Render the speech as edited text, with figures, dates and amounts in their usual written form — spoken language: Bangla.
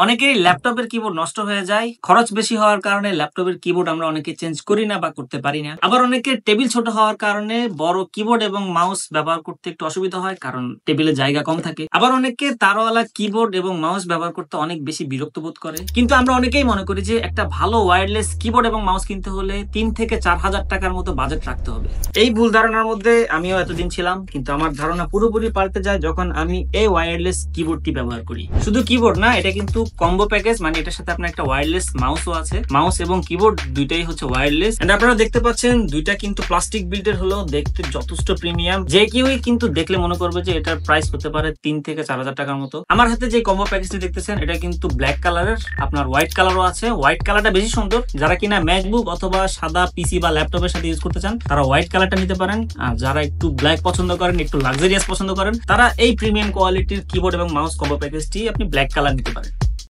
অনেকেরই ল্যাপটপের কিবোর্ড নষ্ট হয়ে যায়, খরচ বেশি হওয়ার কারণে ল্যাপটপের কিবোর্ড আমরা অনেকে চেঞ্জ করি না বা করতে পারি না। আবার অনেকের টেবিল ছোট হওয়ার কারণে বড় কিবোর্ড এবং মাউস ব্যবহার করতে একটু অসুবিধা হয়, কারণ টেবিলে জায়গা কম থাকে। আবার অনেকে তারওয়ালা কিবোর্ড এবং মাউস ব্যবহার করতে অনেক বেশি বিরক্ত বোধ করে। কিন্তু আমরা অনেকেই মনে করি যে একটা ভালো ওয়্যারলেস কিবোর্ড এবং মাউস কিনতে হলে 3 থেকে 4,000 টাকার মতো বাজেট রাখতে হবে। এই ভুল ধারণার মধ্যে আমিও এতদিন ছিলাম, কিন্তু আমার ধারণা পুরোপুরি পাল্টে যায় যখন আমি এই ওয়্যারলেস কিবোর্ডটি ব্যবহার করি। শুধু কিবোর্ড না, এটা কিন্তু কম্বো প্যাকেজ, মানে এটার সাথে আপনার একটা ওয়্যারলেস মাউসও আছে। মাউস এবং কিবোর্ড দুইটাই হচ্ছে ওয়্যারলেস। এন্ড আপনারা দেখতে পাচ্ছেন দুইটা কিন্তু প্লাস্টিক বিল্ডের হলো, দেখতে যথেষ্ট প্রিমিয়াম। যে কেউই কিন্তু দেখলে মনে করবে যে এটার প্রাইস হতে পারে 3 থেকে 4,000 টাকার মতো। আমার হাতে যে কম্বো প্যাকেজটি দেখতেছেন এটা কিন্তু ব্ল্যাক কালারের, আপনার হোয়াইট কালারও আছে। হোয়াইট কালারটা বেশি সুন্দর। যারা কিনা ম্যাকবুক অথবা সাদা পিসি বা ল্যাপটপের সাথে ইউজ করতে চান তারা হোয়াইট কালারটা নিতে পারেন। আর যারা একটু ব্ল্যাক পছন্দ করেন, একটু লাক্সারিয়াস পছন্দ করেন, তারা এই প্রিমিয়াম কোয়ালিটির কিবোর্ড এবং মাউস কম্বো প্যাকেজটি আপনি ব্ল্যাক কালার নিতে পারেন।